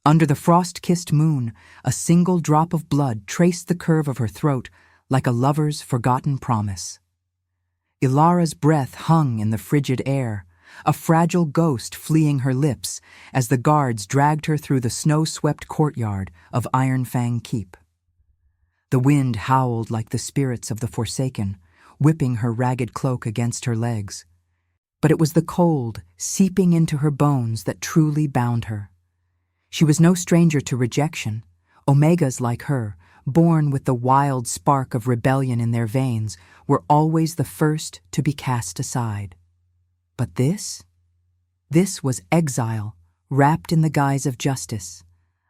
Under the frost-kissed moon, a single drop of blood traced the curve of her throat like a lover's forgotten promise. Ilara's breath hung in the frigid air, a fragile ghost fleeing her lips as the guards dragged her through the snow-swept courtyard of Ironfang Keep. The wind howled like the spirits of the Forsaken, whipping her ragged cloak against her legs. But it was the cold, seeping into her bones that truly bound her. She was no stranger to rejection. Omegas like her, born with the wild spark of rebellion in their veins, were always the first to be cast aside. But this was exile, wrapped in the guise of justice,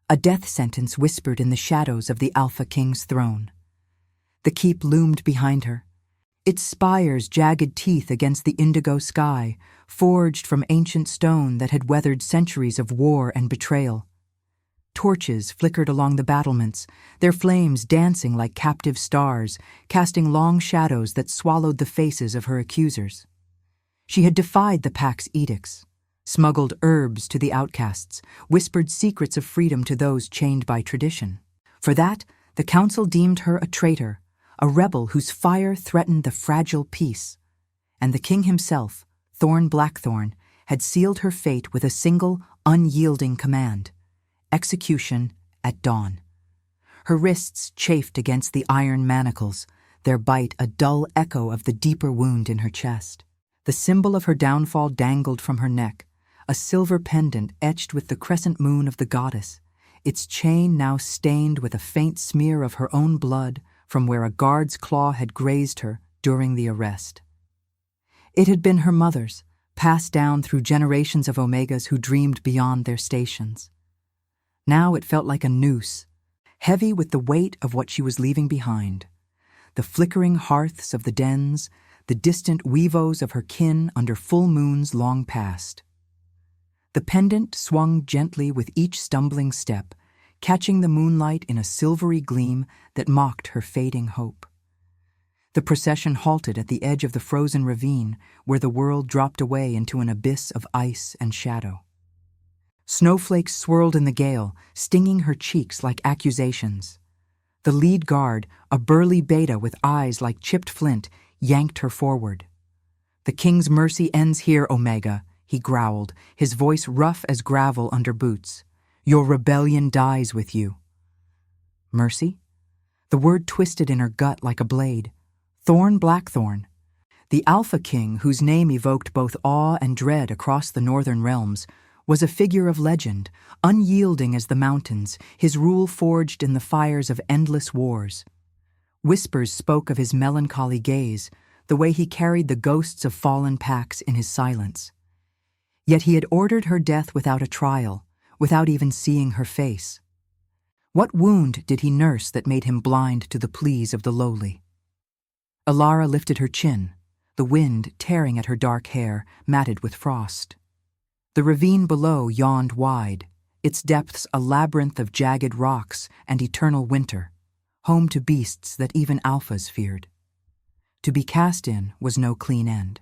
a death sentence whispered in the shadows of the Alpha King's throne. The keep loomed behind her, its spires jagged teeth against the indigo sky, forged from ancient stone that had weathered centuries of war and betrayal. Torches flickered along the battlements, their flames dancing like captive stars, casting long shadows that swallowed the faces of her accusers. She had defied the pack's edicts, smuggled herbs to the outcasts, whispered secrets of freedom to those chained by tradition. For that, the council deemed her a traitor, a rebel whose fire threatened the fragile peace. And the king himself, Thorn Blackthorn, had sealed her fate with a single, unyielding command: execution at dawn. Her wrists chafed against the iron manacles, their bite a dull echo of the deeper wound in her chest. The symbol of her downfall dangled from her neck, a silver pendant etched with the crescent moon of the goddess, its chain now stained with a faint smear of her own blood from where a guard's claw had grazed her during the arrest. It had been her mother's, passed down through generations of Omegas who dreamed beyond their stations. Now it felt like a noose, heavy with the weight of what she was leaving behind: the flickering hearths of the dens, the distant weavos of her kin under full moons long past. The pendant swung gently with each stumbling step, catching the moonlight in a silvery gleam that mocked her fading hope. The procession halted at the edge of the frozen ravine where the world dropped away into an abyss of ice and shadow. Snowflakes swirled in the gale, stinging her cheeks like accusations. The lead guard, a burly beta with eyes like chipped flint, yanked her forward. "The king's mercy ends here, Omega," he growled, his voice rough as gravel under boots. "Your rebellion dies with you." Mercy? The word twisted in her gut like a blade. Thorn Blackthorn, the Alpha King whose name evoked both awe and dread across the northern realms, was a figure of legend, unyielding as the mountains, his rule forged in the fires of endless wars. Whispers spoke of his melancholy gaze, the way he carried the ghosts of fallen packs in his silence. Yet he had ordered her death without a trial, without even seeing her face. What wound did he nurse that made him blind to the pleas of the lowly? Ilara lifted her chin, the wind tearing at her dark hair, matted with frost. The ravine below yawned wide, its depths a labyrinth of jagged rocks and eternal winter, home to beasts that even alphas feared. To be cast in was no clean end.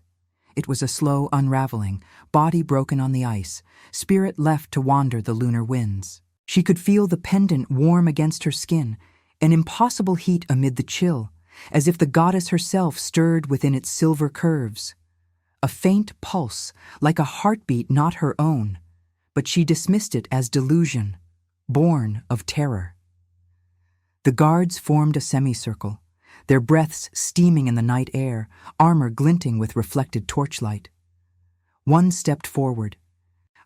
It was a slow unraveling, body broken on the ice, spirit left to wander the lunar winds. She could feel the pendant warm against her skin, an impossible heat amid the chill, as if the goddess herself stirred within its silver curves. A faint pulse, like a heartbeat not her own, but she dismissed it as delusion, born of terror. The guards formed a semicircle, their breaths steaming in the night air, armor glinting with reflected torchlight. One stepped forward,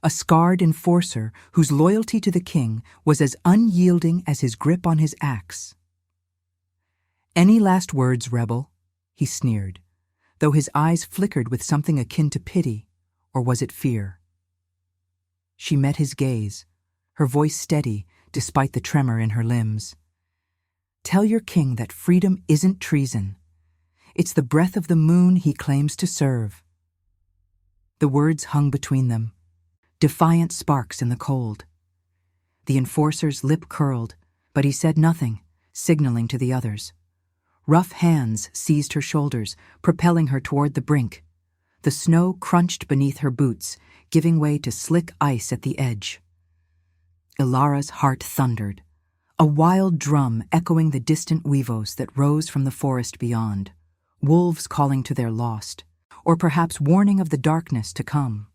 a scarred enforcer whose loyalty to the king was as unyielding as his grip on his axe. "Any last words, rebel?" he sneered, though his eyes flickered with something akin to pity, or was it fear? She met his gaze, her voice steady despite the tremor in her limbs. "Tell your king that freedom isn't treason. It's the breath of the moon he claims to serve." The words hung between them, defiant sparks in the cold. The enforcer's lip curled, but he said nothing, signaling to the others. Rough hands seized her shoulders, propelling her toward the brink. The snow crunched beneath her boots, giving way to slick ice at the edge. Ilara's heart thundered, a wild drum echoing the distant weavos that rose from the forest beyond, wolves calling to their lost, or perhaps warning of the darkness to come.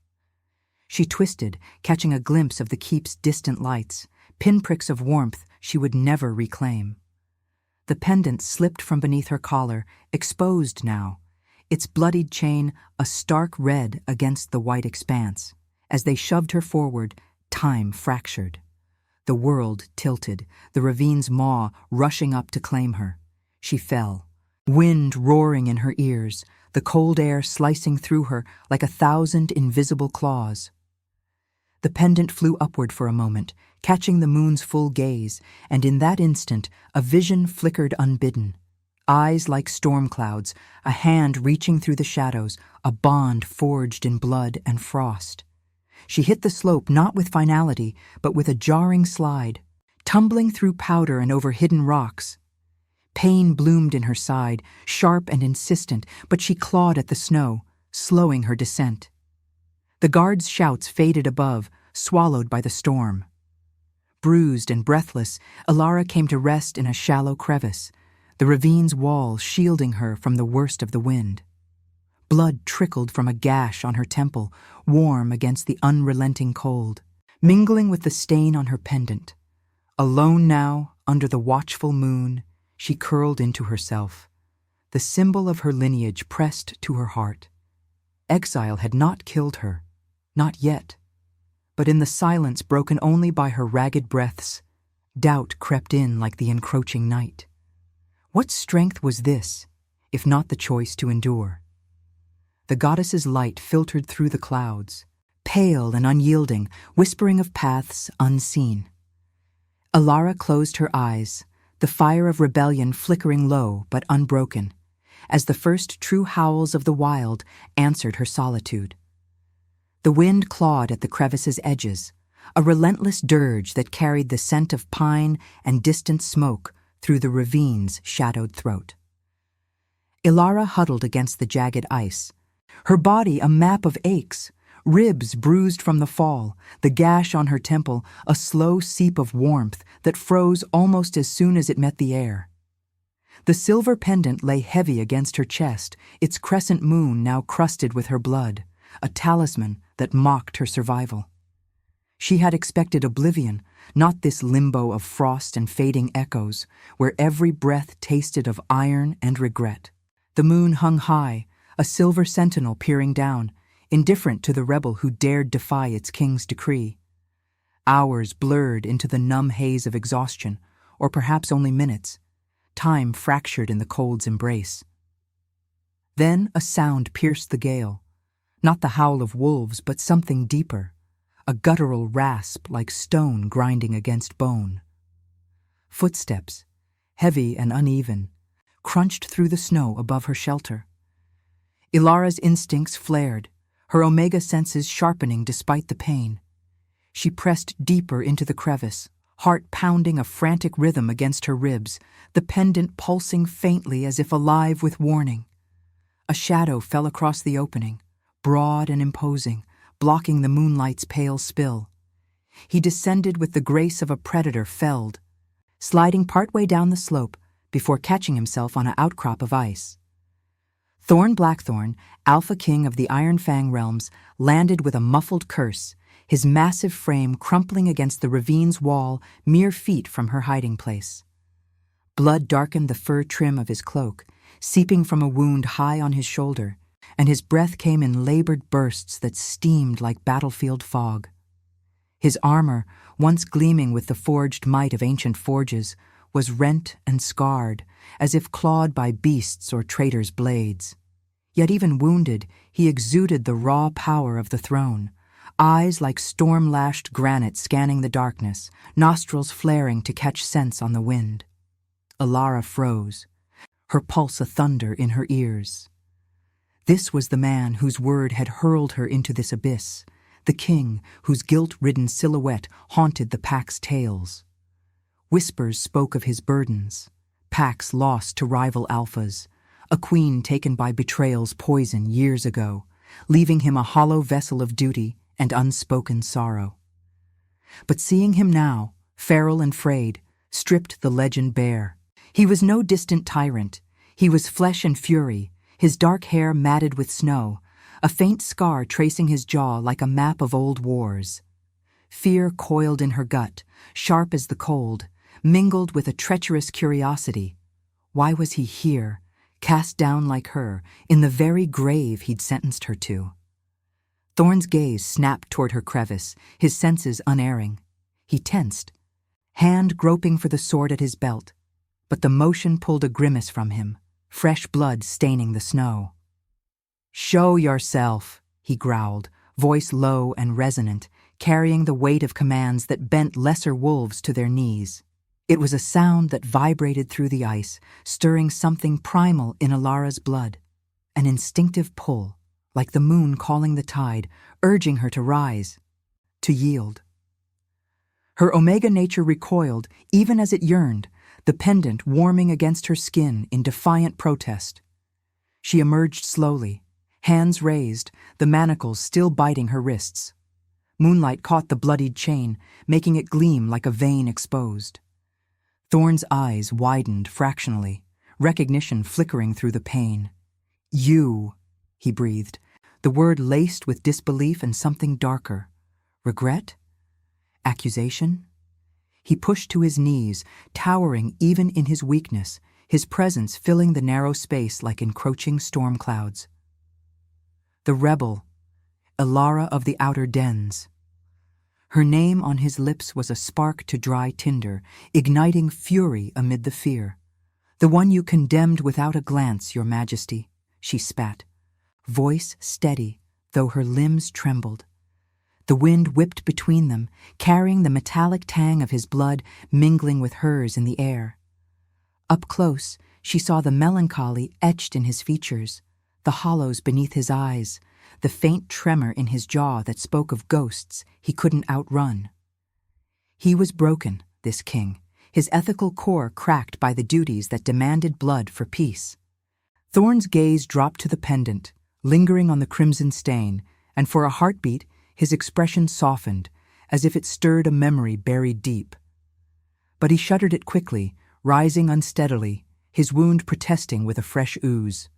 She twisted, catching a glimpse of the keep's distant lights, pinpricks of warmth she would never reclaim. The pendant slipped from beneath her collar, exposed now, its bloodied chain a stark red against the white expanse. As they shoved her forward, time fractured. The world tilted, the ravine's maw rushing up to claim her. She fell, wind roaring in her ears, the cold air slicing through her like 1,000 invisible claws. The pendant flew upward for a moment, catching the moon's full gaze, and in that instant a vision flickered unbidden. Eyes like storm clouds, a hand reaching through the shadows, a bond forged in blood and frost. She hit the slope not with finality, but with a jarring slide, tumbling through powder and over hidden rocks. Pain bloomed in her side, sharp and insistent, but she clawed at the snow, slowing her descent. The guards' shouts faded above, swallowed by the storm. Bruised and breathless, Ilara came to rest in a shallow crevice, the ravine's wall shielding her from the worst of the wind. Blood trickled from a gash on her temple, warm against the unrelenting cold, mingling with the stain on her pendant. Alone now, under the watchful moon, she curled into herself, the symbol of her lineage pressed to her heart. Exile had not killed her, not yet, but in the silence broken only by her ragged breaths, doubt crept in like the encroaching night. What strength was this, if not the choice to endure? The goddess's light filtered through the clouds, pale and unyielding, whispering of paths unseen. Ilara closed her eyes, the fire of rebellion flickering low but unbroken, as the first true howls of the wild answered her solitude. The wind clawed at the crevice's edges, a relentless dirge that carried the scent of pine and distant smoke through the ravine's shadowed throat. Ilara huddled against the jagged ice, her body a map of aches, ribs bruised from the fall, the gash on her temple a slow seep of warmth that froze almost as soon as it met the air. The silver pendant lay heavy against her chest, its crescent moon now crusted with her blood, a talisman that mocked her survival. She had expected oblivion, not this limbo of frost and fading echoes, where every breath tasted of iron and regret. The moon hung high, a silver sentinel peering down, indifferent to the rebel who dared defy its king's decree. Hours blurred into the numb haze of exhaustion, or perhaps only minutes, time fractured in the cold's embrace. Then a sound pierced the gale, not the howl of wolves, but something deeper, a guttural rasp like stone grinding against bone. Footsteps, heavy and uneven, crunched through the snow above her shelter. Ilara's instincts flared, her omega senses sharpening despite the pain. She pressed deeper into the crevice, heart pounding a frantic rhythm against her ribs, the pendant pulsing faintly as if alive with warning. A shadow fell across the opening, broad and imposing, blocking the moonlight's pale spill. He descended with the grace of a predator felled, sliding partway down the slope before catching himself on an outcrop of ice. Thorn Blackthorn, Alpha King of the Iron Fang realms, landed with a muffled curse, his massive frame crumpling against the ravine's wall mere feet from her hiding place. Blood darkened the fur trim of his cloak, seeping from a wound high on his shoulder, and his breath came in labored bursts that steamed like battlefield fog. His armor, once gleaming with the forged might of ancient forges, was rent and scarred, as if clawed by beasts or traitors' blades. Yet even wounded, he exuded the raw power of the throne, eyes like storm-lashed granite scanning the darkness, nostrils flaring to catch scents on the wind. Ilara froze, her pulse a thunder in her ears. This was the man whose word had hurled her into this abyss, the king whose guilt-ridden silhouette haunted the pack's tales. Whispers spoke of his burdens, packs lost to rival alphas, a queen taken by betrayal's poison years ago, leaving him a hollow vessel of duty and unspoken sorrow. But seeing him now, feral and frayed, stripped the legend bare. He was no distant tyrant. He was flesh and fury, his dark hair matted with snow, a faint scar tracing his jaw like a map of old wars. Fear coiled in her gut, sharp as the cold, mingled with a treacherous curiosity. Why was he here, cast down like her, in the very grave he'd sentenced her to? Thorn's gaze snapped toward her crevice, his senses unerring. He tensed, hand groping for the sword at his belt, but the motion pulled a grimace from him, fresh blood staining the snow. "Show yourself," he growled, voice low and resonant, carrying the weight of commands that bent lesser wolves to their knees. It was a sound that vibrated through the ice, stirring something primal in Ilara's blood, an instinctive pull, like the moon calling the tide, urging her to rise, to yield. Her Omega nature recoiled, even as it yearned, the pendant warming against her skin in defiant protest. She emerged slowly, hands raised, the manacles still biting her wrists. Moonlight caught the bloodied chain, making it gleam like a vein exposed. Thorn's eyes widened fractionally, recognition flickering through the pain. "You," he breathed, the word laced with disbelief and something darker. Regret? Accusation? He pushed to his knees, towering even in his weakness, his presence filling the narrow space like encroaching storm clouds. The rebel, Ilara of the outer dens. Her name on his lips was a spark to dry tinder, igniting fury amid the fear. "The one you condemned without a glance, Your Majesty," she spat, voice steady, though her limbs trembled. The wind whipped between them, carrying the metallic tang of his blood mingling with hers in the air. Up close, she saw the melancholy etched in his features, the hollows beneath his eyes, the faint tremor in his jaw that spoke of ghosts he couldn't outrun. He was broken, this king, his ethical core cracked by the duties that demanded blood for peace. Thorn's gaze dropped to the pendant, lingering on the crimson stain, and for a heartbeat, his expression softened, as if it stirred a memory buried deep. But he shuttered it quickly, rising unsteadily, his wound protesting with a fresh ooze.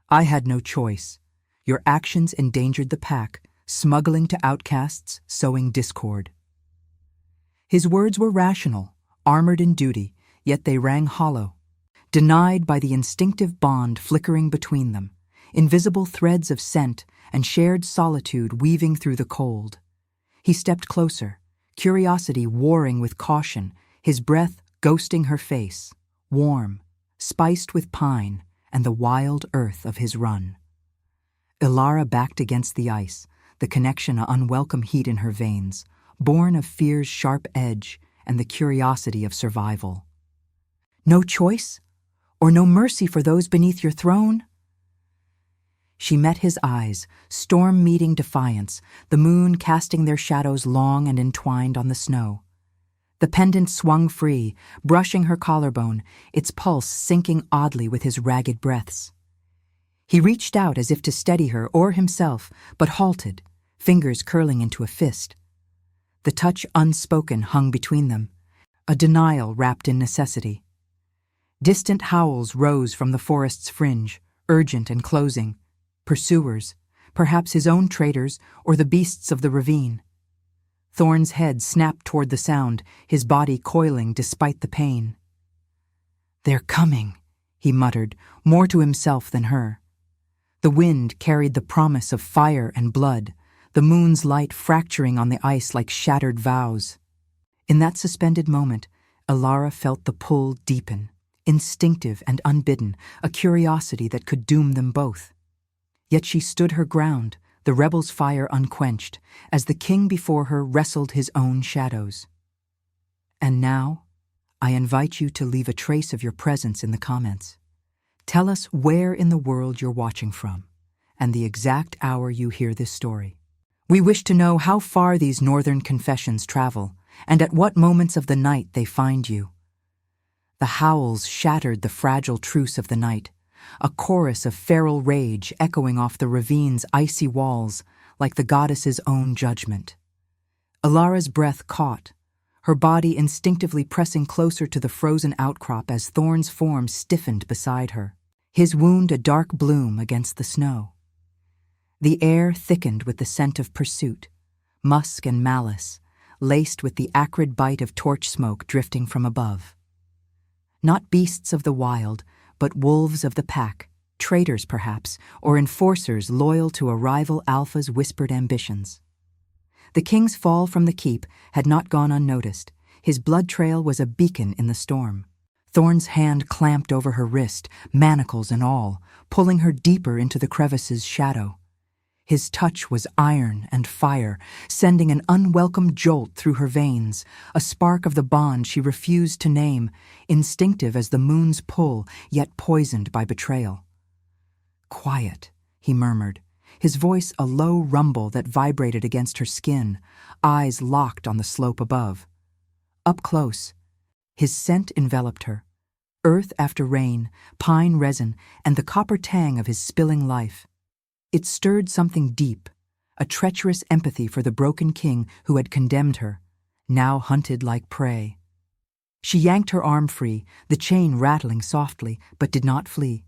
"I had no choice. Your actions endangered the pack, smuggling to outcasts, sowing discord." His words were rational, armored in duty, yet they rang hollow, denied by the instinctive bond flickering between them, invisible threads of scent and shared solitude weaving through the cold. He stepped closer, curiosity warring with caution, his breath ghosting her face, warm, spiced with pine and the wild earth of his run. Ilara backed against the ice, the connection an unwelcome heat in her veins, born of fear's sharp edge and the curiosity of survival. "No choice? Or no mercy for those beneath your throne?" She met his eyes, storm-meeting defiance, the moon casting their shadows long and entwined on the snow. The pendant swung free, brushing her collarbone, its pulse syncing oddly with his ragged breaths. He reached out as if to steady her or himself, but halted, fingers curling into a fist. The touch unspoken hung between them, a denial wrapped in necessity. Distant howls rose from the forest's fringe, urgent and closing. Pursuers, perhaps his own traitors or the beasts of the ravine. Thorn's head snapped toward the sound, his body coiling despite the pain. "They're coming," he muttered, more to himself than her. The wind carried the promise of fire and blood, the moon's light fracturing on the ice like shattered vows. In that suspended moment, Ilara felt the pull deepen, instinctive and unbidden, a curiosity that could doom them both. Yet she stood her ground, the rebel's fire unquenched, as the king before her wrestled his own shadows. "And now, I invite you to leave a trace of your presence in the comments. Tell us where in the world you're watching from, and the exact hour you hear this story. We wish to know how far these northern confessions travel, and at what moments of the night they find you." The howls shattered the fragile truce of the night, a chorus of feral rage echoing off the ravine's icy walls like the goddess's own judgment. Ilara's breath caught, her body instinctively pressing closer to the frozen outcrop as Thorn's form stiffened beside her, his wound a dark bloom against the snow. The air thickened with the scent of pursuit, musk and malice, laced with the acrid bite of torch smoke drifting from above. Not beasts of the wild, but wolves of the pack, traitors perhaps, or enforcers loyal to a rival alpha's whispered ambitions. The king's fall from the keep had not gone unnoticed. His blood trail was a beacon in the storm. Thorn's hand clamped over her wrist, manacles and all, pulling her deeper into the crevice's shadow. His touch was iron and fire, sending an unwelcome jolt through her veins, a spark of the bond she refused to name, instinctive as the moon's pull, yet poisoned by betrayal. "Quiet," he murmured, his voice a low rumble that vibrated against her skin, eyes locked on the slope above. Up close, his scent enveloped her, earth after rain, pine resin, and the copper tang of his spilling life. It stirred something deep, a treacherous empathy for the broken king who had condemned her, now hunted like prey. She yanked her arm free, the chain rattling softly, but did not flee.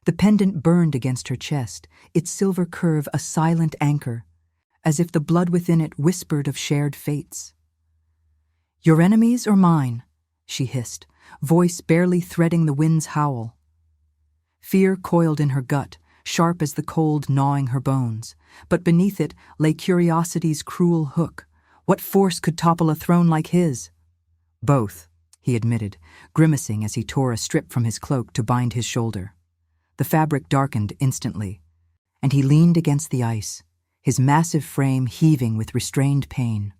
The pendant burned against her chest, its silver curve a silent anchor, as if the blood within it whispered of shared fates. "Your enemies or mine?" she hissed, voice barely threading the wind's howl. Fear coiled in her gut, sharp as the cold gnawing her bones, but beneath it lay curiosity's cruel hook. What force could topple a throne like his? "Both," he admitted, grimacing as he tore a strip from his cloak to bind his shoulder. The fabric darkened instantly, and he leaned against the ice, his massive frame heaving with restrained pain.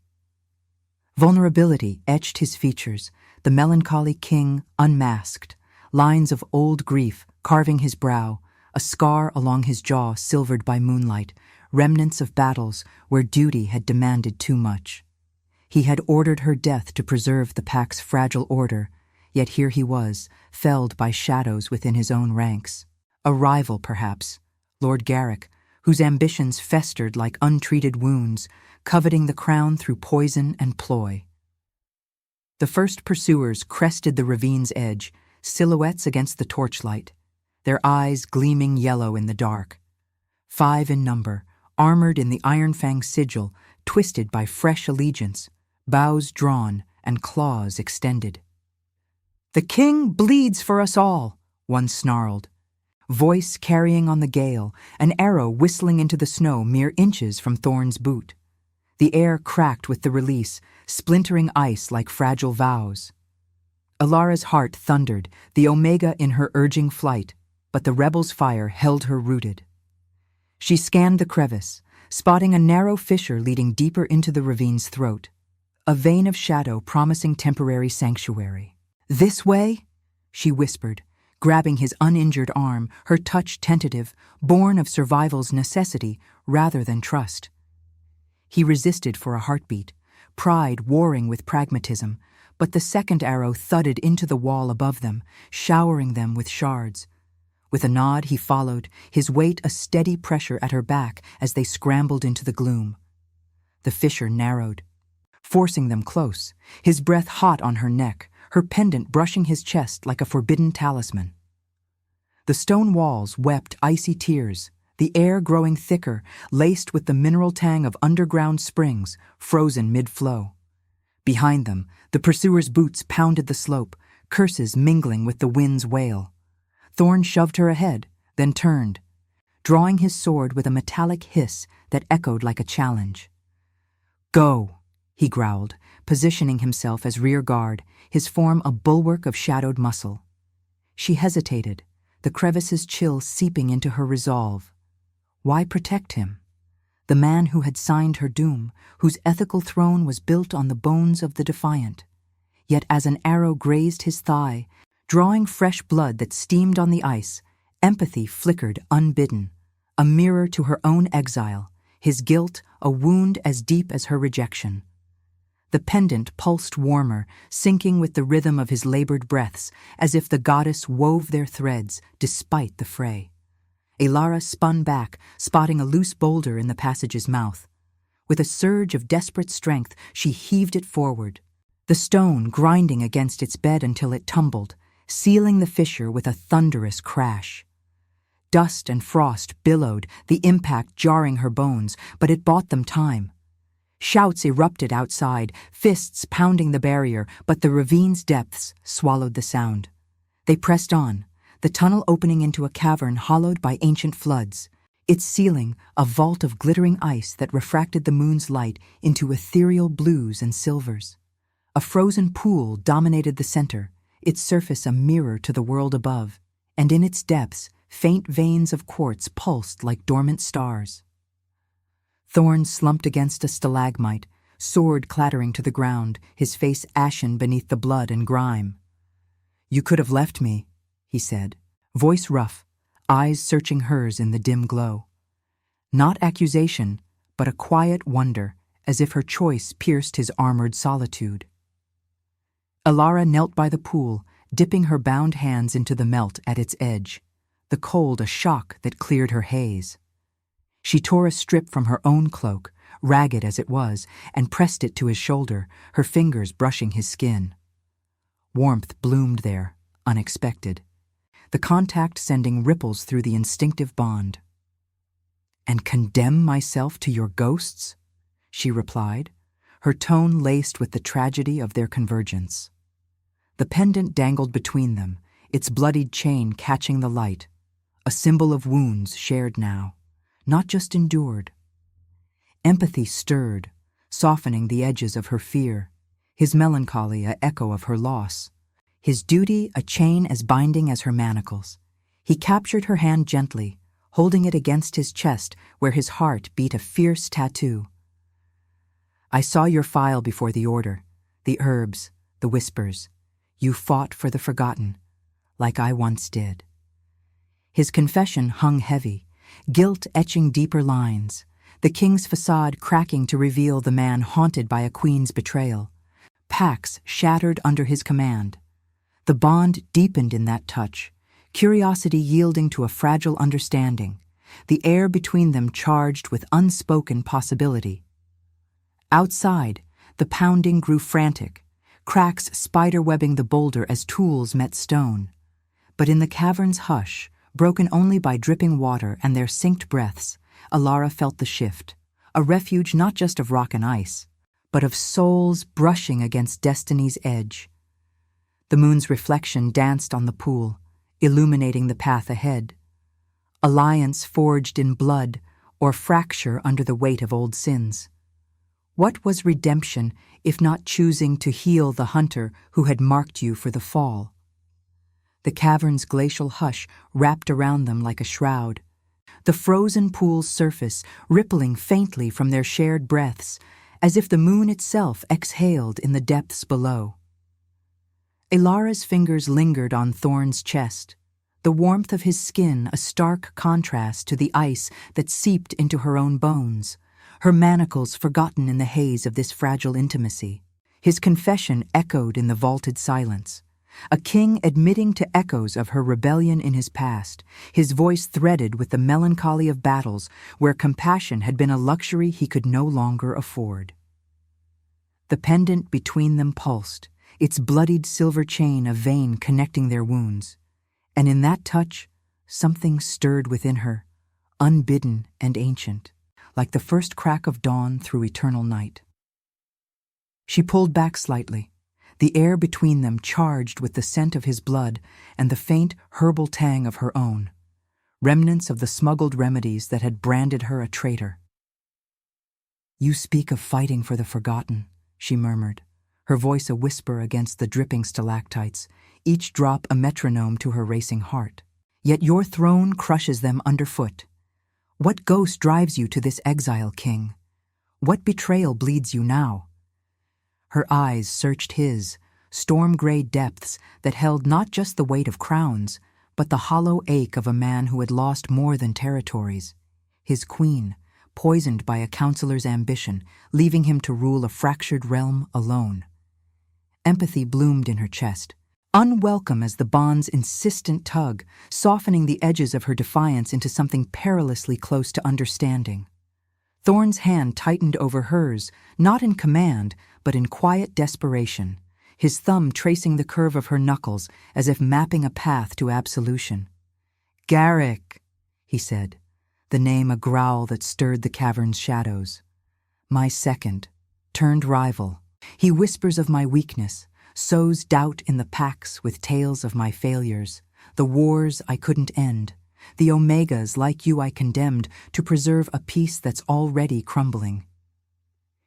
Vulnerability etched his features, the melancholy king unmasked, lines of old grief carving his brow, a scar along his jaw silvered by moonlight, remnants of battles where duty had demanded too much. He had ordered her death to preserve the pack's fragile order, yet here he was, felled by shadows within his own ranks. A rival, perhaps, Lord Garrick, whose ambitions festered like untreated wounds, coveting the crown through poison and ploy. The first pursuers crested the ravine's edge, silhouettes against the torchlight, their eyes gleaming yellow in the dark. 5 in number, armored in the Iron Fang sigil, twisted by fresh allegiance, bows drawn and claws extended. "The king bleeds for us all," one snarled, voice carrying on the gale, an arrow whistling into the snow mere inches from Thorn's boot. The air cracked with the release, splintering ice like fragile vows. Ilara's heart thundered, the omega in her urging flight, but the rebel's fire held her rooted. She scanned the crevice, spotting a narrow fissure leading deeper into the ravine's throat, a vein of shadow promising temporary sanctuary. "This way?" she whispered, grabbing his uninjured arm, her touch tentative, born of survival's necessity rather than trust. He resisted for a heartbeat, pride warring with pragmatism, but the second arrow thudded into the wall above them, showering them with shards. With a nod he followed, his weight a steady pressure at her back as they scrambled into the gloom. The fissure narrowed, forcing them close, his breath hot on her neck, her pendant brushing his chest like a forbidden talisman. The stone walls wept icy tears, the air growing thicker, laced with the mineral tang of underground springs, frozen mid-flow. Behind them, the pursuers' boots pounded the slope, curses mingling with the wind's wail. Thorn shoved her ahead, then turned, drawing his sword with a metallic hiss that echoed like a challenge. "Go," he growled, positioning himself as rear guard, his form a bulwark of shadowed muscle. She hesitated, the crevice's chill seeping into her resolve. Why protect him? The man who had signed her doom, whose ethical throne was built on the bones of the defiant. Yet as an arrow grazed his thigh, drawing fresh blood that steamed on the ice, empathy flickered unbidden, a mirror to her own exile, his guilt a wound as deep as her rejection. The pendant pulsed warmer, sinking with the rhythm of his labored breaths, as if the goddess wove their threads despite the fray. Ilara spun back, spotting a loose boulder in the passage's mouth. With a surge of desperate strength, she heaved it forward, the stone grinding against its bed until it tumbled, sealing the fissure with a thunderous crash. Dust and frost billowed, the impact jarring her bones, but it bought them time. Shouts erupted outside, fists pounding the barrier, but the ravine's depths swallowed the sound. They pressed on, the tunnel opening into a cavern hollowed by ancient floods, its ceiling a vault of glittering ice that refracted the moon's light into ethereal blues and silvers. A frozen pool dominated the center, its surface a mirror to the world above, and in its depths, faint veins of quartz pulsed like dormant stars. Thorn slumped against a stalagmite, sword clattering to the ground, his face ashen beneath the blood and grime. "You could have left me," he said, voice rough, eyes searching hers in the dim glow. Not accusation, but a quiet wonder, as if her choice pierced his armored solitude. Elara knelt by the pool, dipping her bound hands into the melt at its edge, the cold a shock that cleared her haze. She tore a strip from her own cloak, ragged as it was, and pressed it to his shoulder, her fingers brushing his skin. Warmth bloomed there, unexpected, the contact sending ripples through the instinctive bond. "And condemn myself to your ghosts?" she replied, her tone laced with the tragedy of their convergence. The pendant dangled between them, its bloodied chain catching the light, a symbol of wounds shared now, not just endured. Empathy stirred, softening the edges of her fear, his melancholy a echo of her loss, his duty a chain as binding as her manacles. He captured her hand gently, holding it against his chest where his heart beat a fierce tattoo. "I saw your file before the order, the herbs, the whispers. You fought for the forgotten, like I once did." His confession hung heavy, guilt etching deeper lines, the king's facade cracking to reveal the man haunted by a queen's betrayal. Pax shattered under his command. The bond deepened in that touch, curiosity yielding to a fragile understanding, the air between them charged with unspoken possibility. Outside, the pounding grew frantic, cracks spiderwebbing the boulder as tools met stone. But in the cavern's hush, broken only by dripping water and their synced breaths, Elara felt the shift, a refuge not just of rock and ice, but of souls brushing against destiny's edge. The moon's reflection danced on the pool, illuminating the path ahead. Alliance forged in blood, or fracture under the weight of old sins. What was redemption if not choosing to heal the hunter who had marked you for the fall? The cavern's glacial hush wrapped around them like a shroud, the frozen pool's surface rippling faintly from their shared breaths, as if the moon itself exhaled in the depths below. Elara's fingers lingered on Thorn's chest, the warmth of his skin a stark contrast to the ice that seeped into her own bones, her manacles forgotten in the haze of this fragile intimacy. His confession echoed in the vaulted silence, a king admitting to echoes of her rebellion in his past, his voice threaded with the melancholy of battles where compassion had been a luxury he could no longer afford. The pendant between them pulsed, its bloodied silver chain a vein connecting their wounds, and in that touch, something stirred within her, unbidden and ancient, like the first crack of dawn through eternal night. She pulled back slightly, the air between them charged with the scent of his blood and the faint herbal tang of her own, remnants of the smuggled remedies that had branded her a traitor. "You speak of fighting for the forgotten," she murmured, her voice a whisper against the dripping stalactites, each drop a metronome to her racing heart. "Yet your throne crushes them underfoot. What ghost drives you to this exile, king? What betrayal bleeds you now?" Her eyes searched his, storm-gray depths that held not just the weight of crowns, but the hollow ache of a man who had lost more than territories. His queen, poisoned by a counselor's ambition, leaving him to rule a fractured realm alone. Empathy bloomed in her chest, unwelcome as the bond's insistent tug, softening the edges of her defiance into something perilously close to understanding. Thorn's hand tightened over hers, not in command, but in quiet desperation, his thumb tracing the curve of her knuckles as if mapping a path to absolution. "Garrick," he said, the name a growl that stirred the cavern's shadows. "My second, turned rival. He whispers of my weakness, sows doubt in the packs with tales of my failures, the wars I couldn't end, the omegas like you I condemned to preserve a peace that's already crumbling."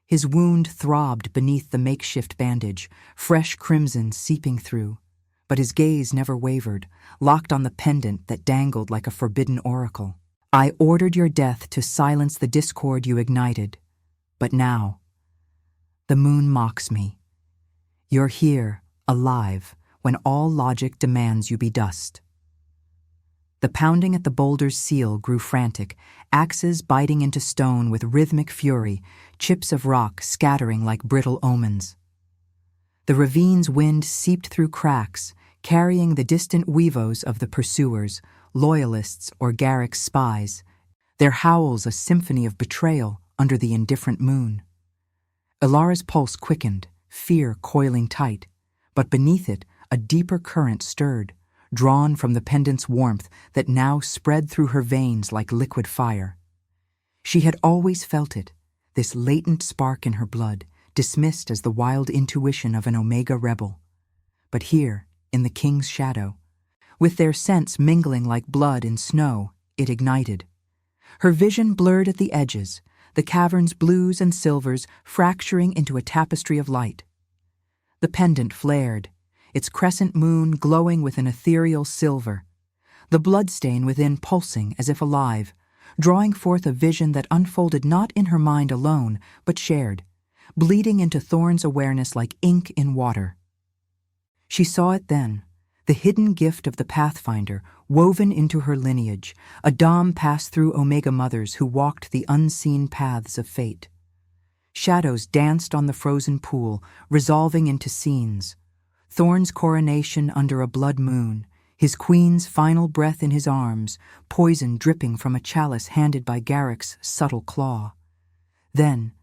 His wound throbbed beneath the makeshift bandage, fresh crimson seeping through, but his gaze never wavered, locked on the pendant that dangled like a forbidden oracle. "I ordered your death to silence the discord you ignited, but now the moon mocks me. You're here, alive, when all logic demands you be dust." The pounding at the boulder's seal grew frantic, axes biting into stone with rhythmic fury, chips of rock scattering like brittle omens. The ravine's wind seeped through cracks, carrying the distant weavos of the pursuers, loyalists or Garrick's spies, their howls a symphony of betrayal under the indifferent moon. Ilara's pulse quickened, fear coiling tight, but beneath it a deeper current stirred, drawn from the pendant's warmth that now spread through her veins like liquid fire. She had always felt it, this latent spark in her blood, dismissed as the wild intuition of an Omega rebel. But here, in the king's shadow, with their scents mingling like blood in snow, it ignited. Her vision blurred at the edges, the cavern's blues and silvers fracturing into a tapestry of light. The pendant flared, its crescent moon glowing with an ethereal silver, the bloodstain within pulsing as if alive, drawing forth a vision that unfolded not in her mind alone, but shared, bleeding into Thorn's awareness like ink in water. She saw it then, the hidden gift of the Pathfinder woven into her lineage, a dom passed through Omega mothers who walked the unseen paths of fate. Shadows danced on the frozen pool, resolving into scenes. Thorn's coronation under a blood moon, his queen's final breath in his arms, poison dripping from a chalice handed by Garrick's subtle claw. Then,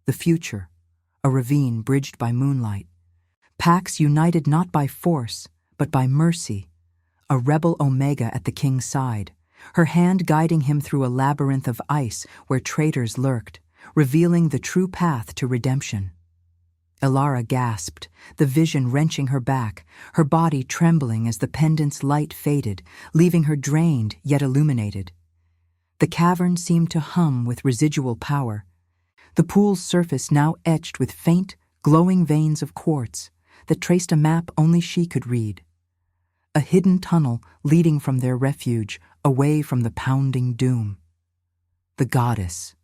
the future, a ravine bridged by moonlight. Packs united not by force, but by mercy. A rebel Omega at the king's side, her hand guiding him through a labyrinth of ice where traitors lurked, revealing the true path to redemption. Ilara gasped, the vision wrenching her back, her body trembling as the pendant's light faded, leaving her drained yet illuminated. The cavern seemed to hum with residual power, the pool's surface now etched with faint, glowing veins of quartz that traced a map only she could read. A hidden tunnel leading from their refuge, away from the pounding doom. The goddess.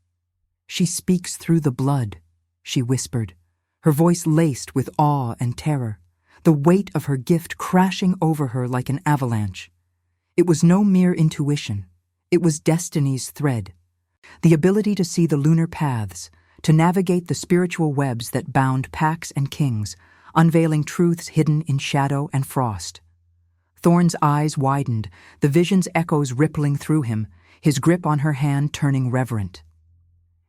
"She speaks through the blood," she whispered, her voice laced with awe and terror, the weight of her gift crashing over her like an avalanche. It was no mere intuition. It was destiny's thread, the ability to see the lunar paths, to navigate the spiritual webs that bound packs and kings, unveiling truths hidden in shadow and frost. Thorn's eyes widened, the vision's echoes rippling through him, his grip on her hand turning reverent.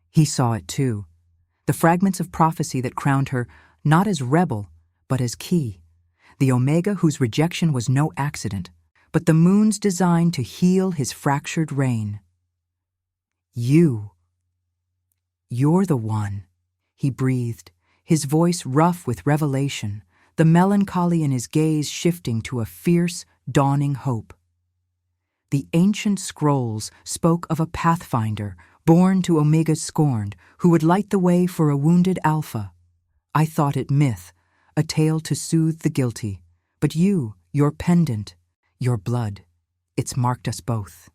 He saw it too, the fragments of prophecy that crowned her not as rebel, but as key, the Omega whose rejection was no accident, but the moon's design to heal his fractured reign. You're the one," he breathed, his voice rough with revelation, the melancholy in his gaze shifting to a fierce, dawning hope. The ancient scrolls spoke of a pathfinder, born to Omega's scorned, who would light the way for a wounded Alpha. I thought it myth, a tale to soothe the guilty. But you, your pendant, your blood, it's marked us both.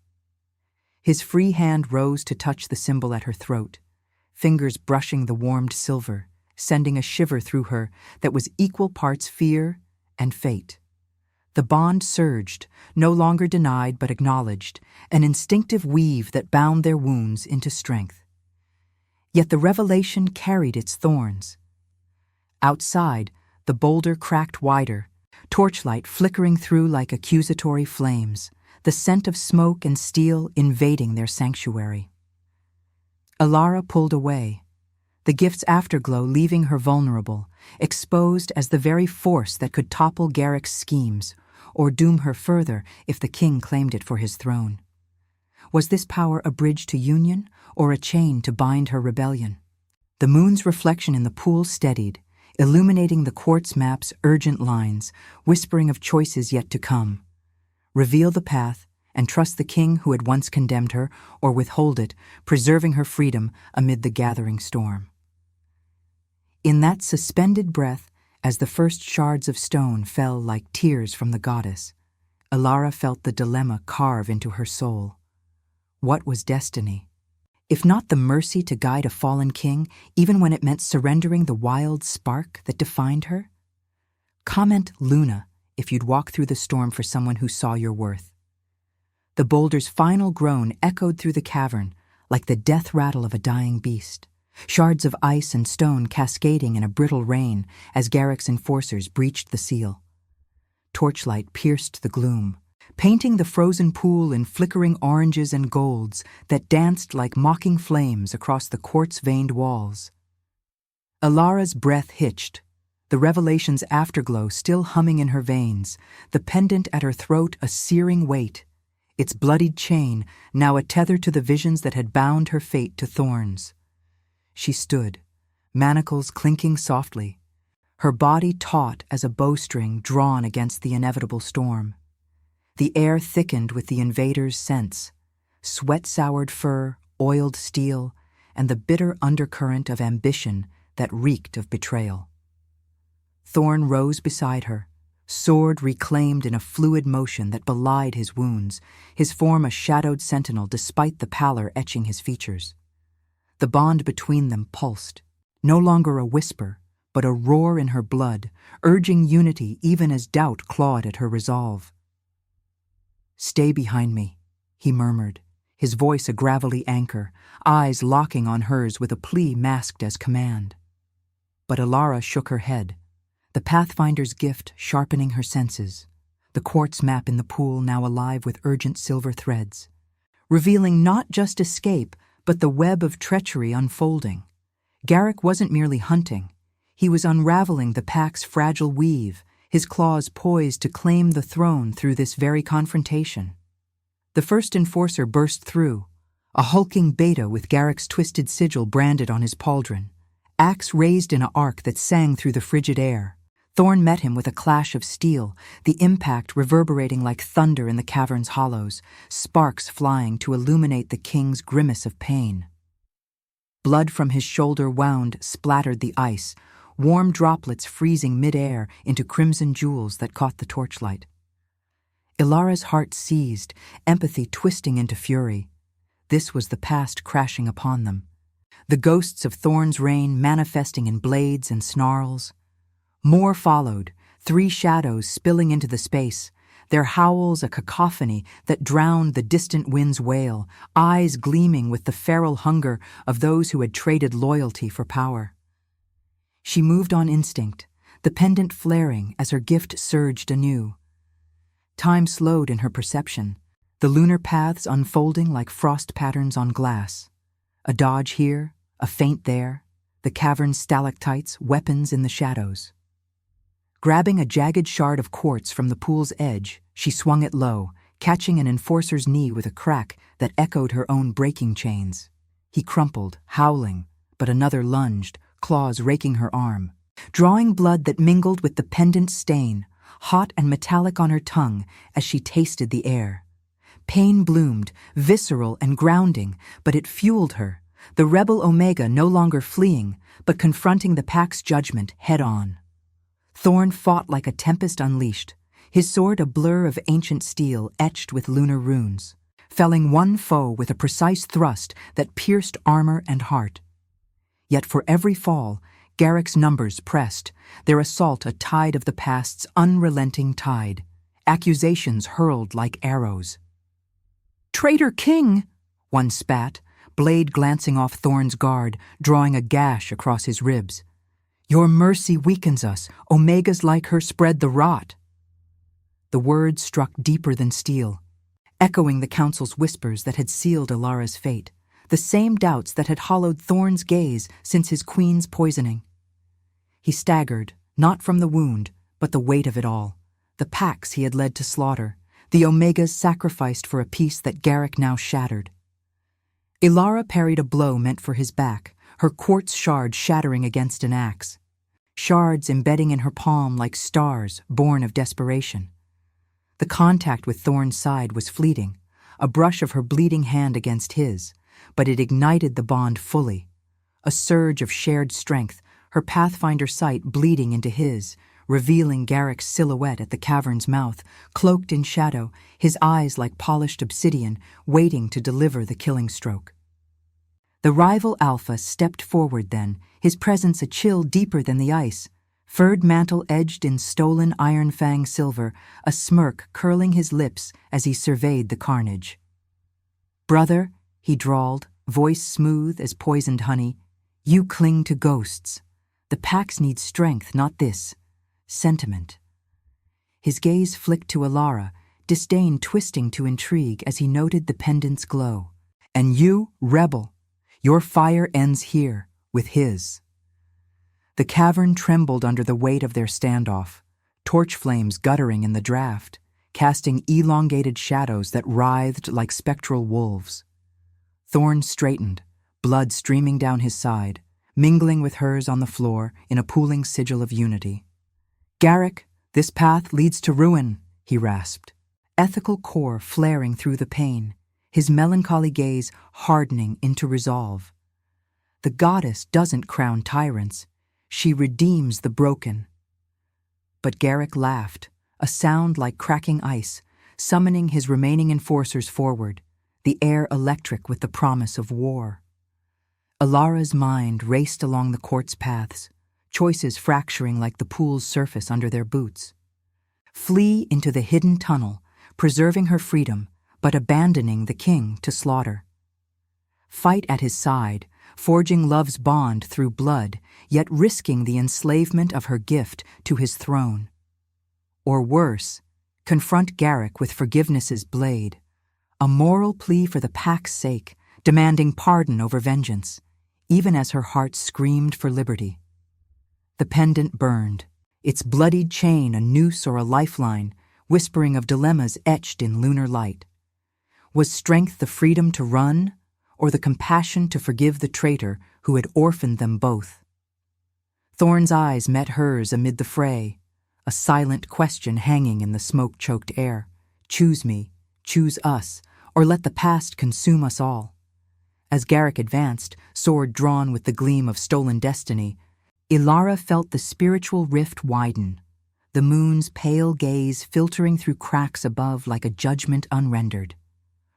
His free hand rose to touch the symbol at her throat, fingers brushing the warmed silver, sending a shiver through her that was equal parts fear and fate. The bond surged, no longer denied but acknowledged, an instinctive weave that bound their wounds into strength. Yet the revelation carried its thorns. Outside, the boulder cracked wider, torchlight flickering through like accusatory flames, the scent of smoke and steel invading their sanctuary. Ilara pulled away, the gift's afterglow leaving her vulnerable, exposed as the very force that could topple Garrick's schemes, or doom her further if the king claimed it for his throne. Was this power a bridge to union, or a chain to bind her rebellion? The moon's reflection in the pool steadied, illuminating the quartz map's urgent lines, whispering of choices yet to come. Reveal the path, and trust the king who had once condemned her, or withhold it, preserving her freedom amid the gathering storm. In that suspended breath, as the first shards of stone fell like tears from the goddess, Ilara felt the dilemma carve into her soul. What was destiny? If not the mercy to guide a fallen king, even when it meant surrendering the wild spark that defined her? Comment Luna if you'd walk through the storm for someone who saw your worth. The boulder's final groan echoed through the cavern like the death rattle of a dying beast, shards of ice and stone cascading in a brittle rain as Garrick's enforcers breached the seal. Torchlight pierced the gloom, painting the frozen pool in flickering oranges and golds that danced like mocking flames across the quartz-veined walls. Ilara's breath hitched, the revelation's afterglow still humming in her veins, the pendant at her throat a searing weight, its bloodied chain now a tether to the visions that had bound her fate to thorns. She stood, manacles clinking softly, her body taut as a bowstring drawn against the inevitable storm. The air thickened with the invader's scents, sweat-soured fur, oiled steel, and the bitter undercurrent of ambition that reeked of betrayal. Thorn rose beside her, sword reclaimed in a fluid motion that belied his wounds, his form a shadowed sentinel despite the pallor etching his features. The bond between them pulsed, no longer a whisper, but a roar in her blood, urging unity even as doubt clawed at her resolve. "Stay behind me," he murmured, his voice a gravelly anchor, eyes locking on hers with a plea masked as command. But Ilara shook her head, the Pathfinder's gift sharpening her senses, the quartz map in the pool now alive with urgent silver threads, revealing not just escape, but the web of treachery unfolding. Garrick wasn't merely hunting. He was unraveling the pack's fragile weave, his claws poised to claim the throne through this very confrontation. The first enforcer burst through, a hulking beta with Garrick's twisted sigil branded on his pauldron, axe raised in a arc that sang through the frigid air. Thorn met him with a clash of steel, the impact reverberating like thunder in the cavern's hollows, sparks flying to illuminate the king's grimace of pain. Blood from his shoulder wound splattered the ice, warm droplets freezing mid-air into crimson jewels that caught the torchlight. Ilara's heart seized, empathy twisting into fury. This was the past crashing upon them, the ghosts of Thorn's reign manifesting in blades and snarls. More followed, 3 shadows spilling into the space, their howls a cacophony that drowned the distant wind's wail, eyes gleaming with the feral hunger of those who had traded loyalty for power. She moved on instinct, the pendant flaring as her gift surged anew. Time slowed in her perception, the lunar paths unfolding like frost patterns on glass. A dodge here, a feint there, the cavern's stalactites, weapons in the shadows. Grabbing a jagged shard of quartz from the pool's edge, she swung it low, catching an enforcer's knee with a crack that echoed her own breaking chains. He crumpled, howling, but another lunged, claws raking her arm, drawing blood that mingled with the pendant stain, hot and metallic on her tongue as she tasted the air. Pain bloomed, visceral and grounding, but it fueled her, the rebel Omega no longer fleeing, but confronting the pack's judgment head-on. Thorn fought like a tempest unleashed, his sword a blur of ancient steel etched with lunar runes, felling one foe with a precise thrust that pierced armor and heart. Yet for every fall, Garrick's numbers pressed, their assault a tide of the past's unrelenting tide, accusations hurled like arrows. "Traitor king!" one spat, blade glancing off Thorn's guard, drawing a gash across his ribs. "Your mercy weakens us, Omegas like her spread the rot." The words struck deeper than steel, echoing the council's whispers that had sealed Ilara's fate, the same doubts that had hollowed Thorn's gaze since his queen's poisoning. He staggered, not from the wound, but the weight of it all, the packs he had led to slaughter, the Omegas sacrificed for a peace that Garrick now shattered. Ilara parried a blow meant for his back, her quartz shard shattering against an axe, shards embedding in her palm like stars born of desperation. The contact with Thorn's side was fleeting, a brush of her bleeding hand against his, but it ignited the bond fully. A surge of shared strength, her Pathfinder sight bleeding into his, revealing Garrick's silhouette at the cavern's mouth, cloaked in shadow, his eyes like polished obsidian, waiting to deliver the killing stroke. The rival Alpha stepped forward then, his presence a chill deeper than the ice, furred mantle edged in stolen iron fang silver, a smirk curling his lips as he surveyed the carnage. "Brother," he drawled, voice smooth as poisoned honey, "you cling to ghosts. The packs need strength, not this. Sentiment." His gaze flicked to Ilara, disdain twisting to intrigue as he noted the pendant's glow. "And you, rebel, your fire ends here, with his." The cavern trembled under the weight of their standoff, torch flames guttering in the draft, casting elongated shadows that writhed like spectral wolves. Thorn straightened, blood streaming down his side, mingling with hers on the floor in a pooling sigil of unity. "Garrick, this path leads to ruin," he rasped, ethical core flaring through the pain, his melancholy gaze hardening into resolve. The goddess doesn't crown tyrants, she redeems the broken. But Garrick laughed, a sound like cracking ice, summoning his remaining enforcers forward, the air electric with the promise of war. Ilara's mind raced along the quartz paths, choices fracturing like the pool's surface under their boots. Flee into the hidden tunnel, preserving her freedom, but abandoning the king to slaughter. Fight at his side, forging love's bond through blood, yet risking the enslavement of her gift to his throne. Or worse, confront Garrick with forgiveness's blade, a moral plea for the pack's sake, demanding pardon over vengeance, even as her heart screamed for liberty. The pendant burned, its bloodied chain a noose or a lifeline, whispering of dilemmas etched in lunar light. Was strength the freedom to run, or the compassion to forgive the traitor who had orphaned them both? Thorn's eyes met hers amid the fray, a silent question hanging in the smoke-choked air. Choose me, choose us, or let the past consume us all. As Garrick advanced, sword drawn with the gleam of stolen destiny, Ilara felt the spiritual rift widen, the moon's pale gaze filtering through cracks above like a judgment unrendered.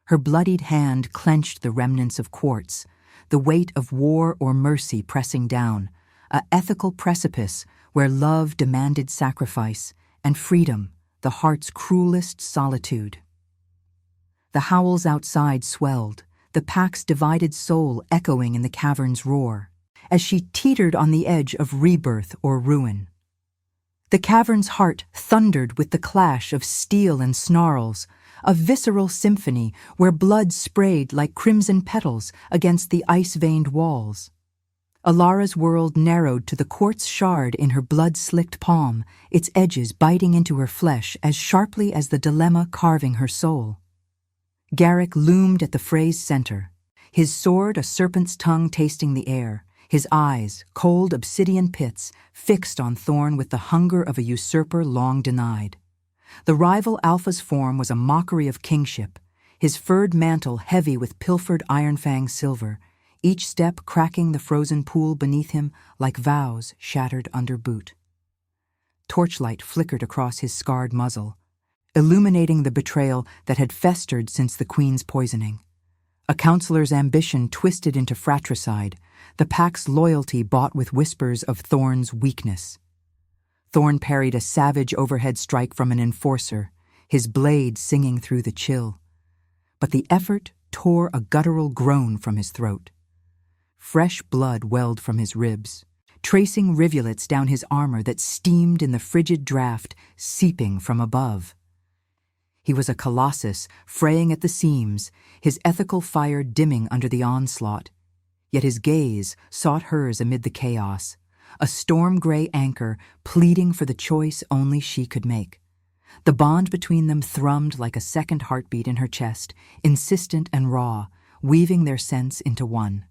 Her bloodied hand clenched the remnants of quartz, the weight of war or mercy pressing down, a ethical precipice where love demanded sacrifice and freedom, the heart's cruelest solitude. The howls outside swelled, the pack's divided soul echoing in the cavern's roar, as she teetered on the edge of rebirth or ruin. The cavern's heart thundered with the clash of steel and snarls, a visceral symphony where blood sprayed like crimson petals against the ice-veined walls. Ilara's world narrowed to the quartz shard in her blood-slicked palm, its edges biting into her flesh as sharply as the dilemma carving her soul. Garrick loomed at the fray's center, his sword a serpent's tongue tasting the air, his eyes, cold obsidian pits, fixed on Thorn with the hunger of a usurper long denied. The rival Alpha's form was a mockery of kingship, his furred mantle heavy with pilfered ironfang silver, each step cracking the frozen pool beneath him like vows shattered under boot. Torchlight flickered across his scarred muzzle, illuminating the betrayal that had festered since the queen's poisoning. A counselor's ambition twisted into fratricide, the pack's loyalty bought with whispers of Thorn's weakness. Thorn parried a savage overhead strike from an enforcer, his blade singing through the chill. But the effort tore a guttural groan from his throat. Fresh blood welled from his ribs, tracing rivulets down his armor that steamed in the frigid draft, seeping from above. He was a colossus, fraying at the seams, his ethical fire dimming under the onslaught. Yet his gaze sought hers amid the chaos, a storm-gray anchor pleading for the choice only she could make. The bond between them thrummed like a second heartbeat in her chest, insistent and raw, weaving their sense into one.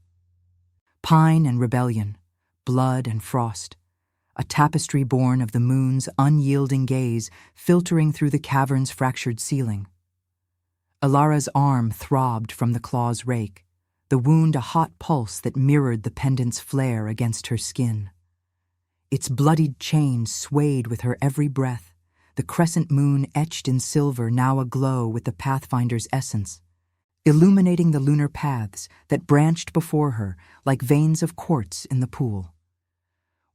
Pine and rebellion, blood and frost, a tapestry born of the moon's unyielding gaze filtering through the cavern's fractured ceiling. Ilara's arm throbbed from the claw's rake, the wound a hot pulse that mirrored the pendant's flare against her skin. Its bloodied chain swayed with her every breath, the crescent moon etched in silver now aglow with the Pathfinder's essence, illuminating the lunar paths that branched before her like veins of quartz in the pool.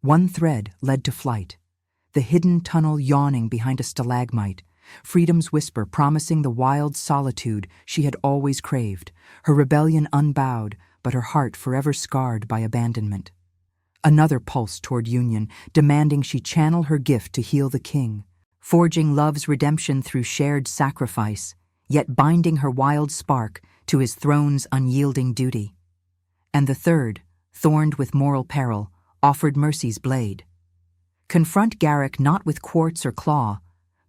One thread led to flight, the hidden tunnel yawning behind a stalagmite, freedom's whisper promising the wild solitude she had always craved, her rebellion unbowed, but her heart forever scarred by abandonment. Another pulse toward union, demanding she channel her gift to heal the king, forging love's redemption through shared sacrifice, yet binding her wild spark to his throne's unyielding duty. And the third, thorned with moral peril, offered mercy's blade. Confront Garrick not with quartz or claw,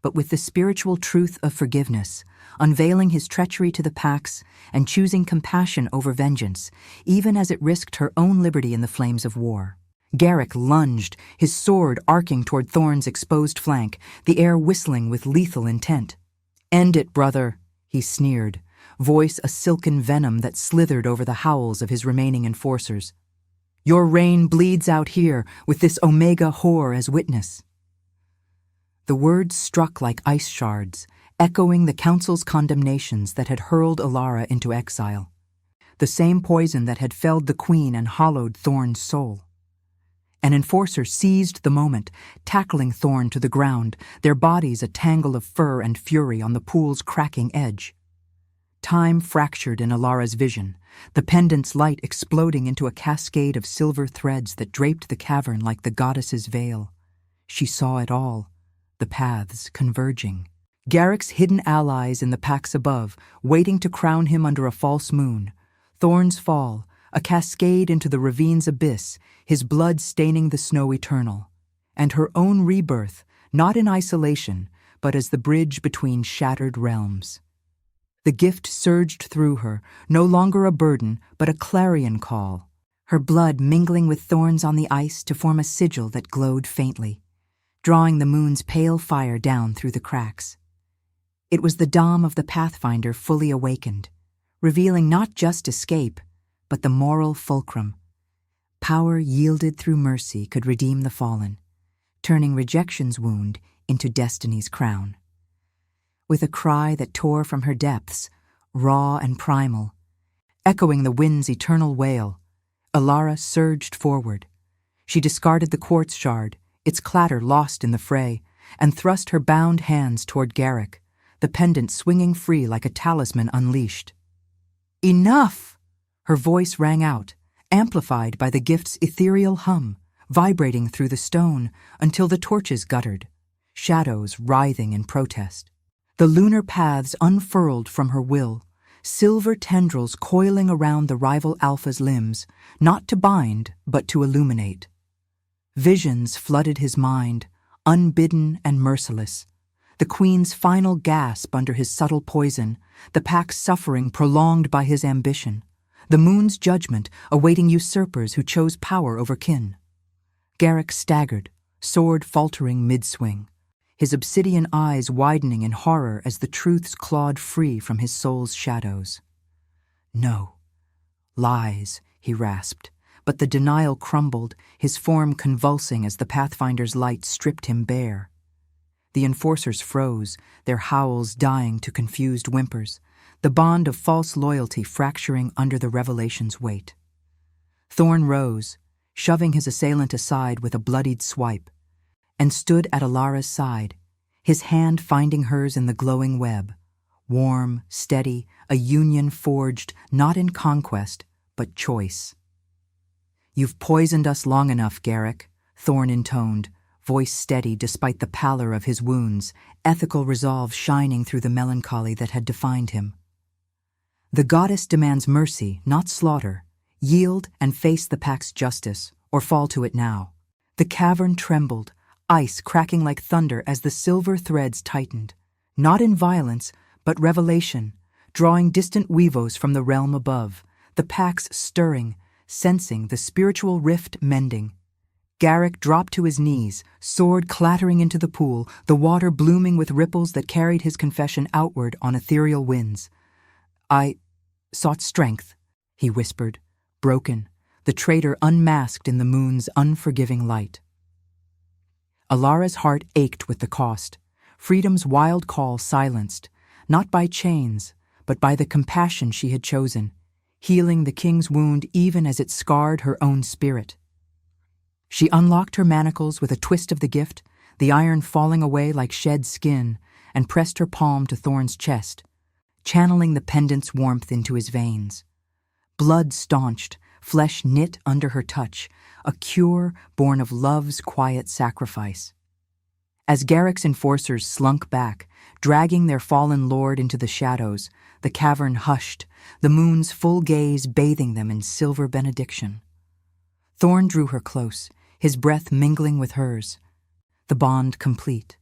but with the spiritual truth of forgiveness, unveiling his treachery to the Pax and choosing compassion over vengeance, even as it risked her own liberty in the flames of war. Garrick lunged, his sword arcing toward Thorn's exposed flank, the air whistling with lethal intent. "End it, brother," he sneered, voice a silken venom that slithered over the howls of his remaining enforcers. "Your reign bleeds out here, with this Omega whore as witness." The words struck like ice shards, echoing the council's condemnations that had hurled Ilara into exile. The same poison that had felled the queen and hollowed Thorn's soul. An enforcer seized the moment, tackling Thorn to the ground, their bodies a tangle of fur and fury on the pool's cracking edge. Time fractured in Ilara's vision, the pendant's light exploding into a cascade of silver threads that draped the cavern like the goddess's veil. She saw it all, the paths converging. Garrick's hidden allies in the Pax above, waiting to crown him under a false moon. Thorn's fall, a cascade into the ravine's abyss, his blood staining the snow eternal. And her own rebirth, not in isolation, but as the bridge between shattered realms. The gift surged through her, no longer a burden, but a clarion call, her blood mingling with thorns on the ice to form a sigil that glowed faintly, drawing the moon's pale fire down through the cracks. It was the Dom of the Pathfinder fully awakened, revealing not just escape, but the moral fulcrum. Power yielded through mercy could redeem the fallen, turning rejection's wound into destiny's crown. With a cry that tore from her depths, raw and primal, echoing the wind's eternal wail, Ilara surged forward. She discarded the quartz shard, its clatter lost in the fray, and thrust her bound hands toward Garrick, the pendant swinging free like a talisman unleashed. "Enough!" Her voice rang out, amplified by the gift's ethereal hum, vibrating through the stone until the torches guttered, shadows writhing in protest. The lunar paths unfurled from her will, silver tendrils coiling around the rival alpha's limbs, not to bind, but to illuminate. Visions flooded his mind, unbidden and merciless. The queen's final gasp under his subtle poison, the Pack's suffering prolonged by his ambition, the moon's judgment awaiting usurpers who chose power over kin. Garrick staggered, sword faltering mid-swing, his obsidian eyes widening in horror as the truths clawed free from his soul's shadows. "No. Lies," he rasped, but the denial crumbled, his form convulsing as the Pathfinder's light stripped him bare. The enforcers froze, their howls dying to confused whimpers, the bond of false loyalty fracturing under the revelation's weight. Thorn rose, shoving his assailant aside with a bloodied swipe, and stood at Ilara's side, his hand finding hers in the glowing web, warm, steady, a union forged not in conquest, but choice. "You've poisoned us long enough, Garrick," Thorn intoned, voice steady despite the pallor of his wounds, ethical resolve shining through the melancholy that had defined him. The goddess demands mercy, not slaughter. Yield and face the pack's justice, or fall to it now. The cavern trembled, ice cracking like thunder as the silver threads tightened. Not in violence, but revelation, drawing distant weavos from the realm above, the packs stirring, sensing the spiritual rift mending. Garrick dropped to his knees, sword clattering into the pool, the water blooming with ripples that carried his confession outward on ethereal winds. "I sought strength," he whispered, broken, the traitor unmasked in the moon's unforgiving light. Alara's heart ached with the cost, freedom's wild call silenced, not by chains, but by the compassion she had chosen, healing the king's wound even as it scarred her own spirit. She unlocked her manacles with a twist of the gift, the iron falling away like shed skin, and pressed her palm to Thorn's chest, channeling the pendant's warmth into his veins. Blood staunched, flesh knit under her touch, a cure born of love's quiet sacrifice. As Garrick's enforcers slunk back, dragging their fallen lord into the shadows, the cavern hushed, the moon's full gaze bathing them in silver benediction. Thorn drew her close, his breath mingling with hers. The bond complete.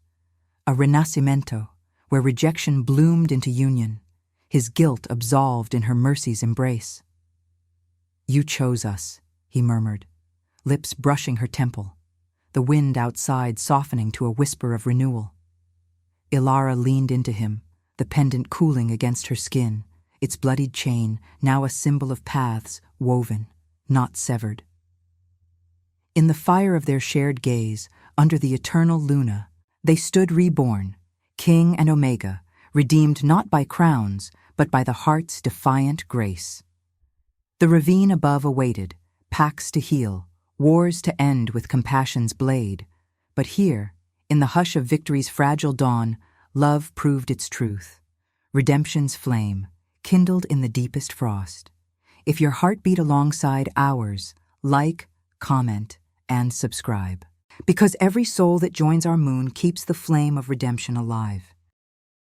A renascimento, where rejection bloomed into union, his guilt absolved in her mercy's embrace. "You chose us," he murmured, lips brushing her temple, the wind outside softening to a whisper of renewal. Ilara leaned into him, the pendant cooling against her skin, its bloodied chain now a symbol of paths woven, not severed. In the fire of their shared gaze, under the eternal luna, they stood reborn, king and omega, redeemed not by crowns, but by the heart's defiant grace. The ravine above awaited, packs to heal, wars to end with compassion's blade. But here, in the hush of victory's fragile dawn, love proved its truth. Redemption's flame, kindled in the deepest frost. If your heart beat alongside ours, like, comment, and subscribe. Because every soul that joins our moon keeps the flame of redemption alive.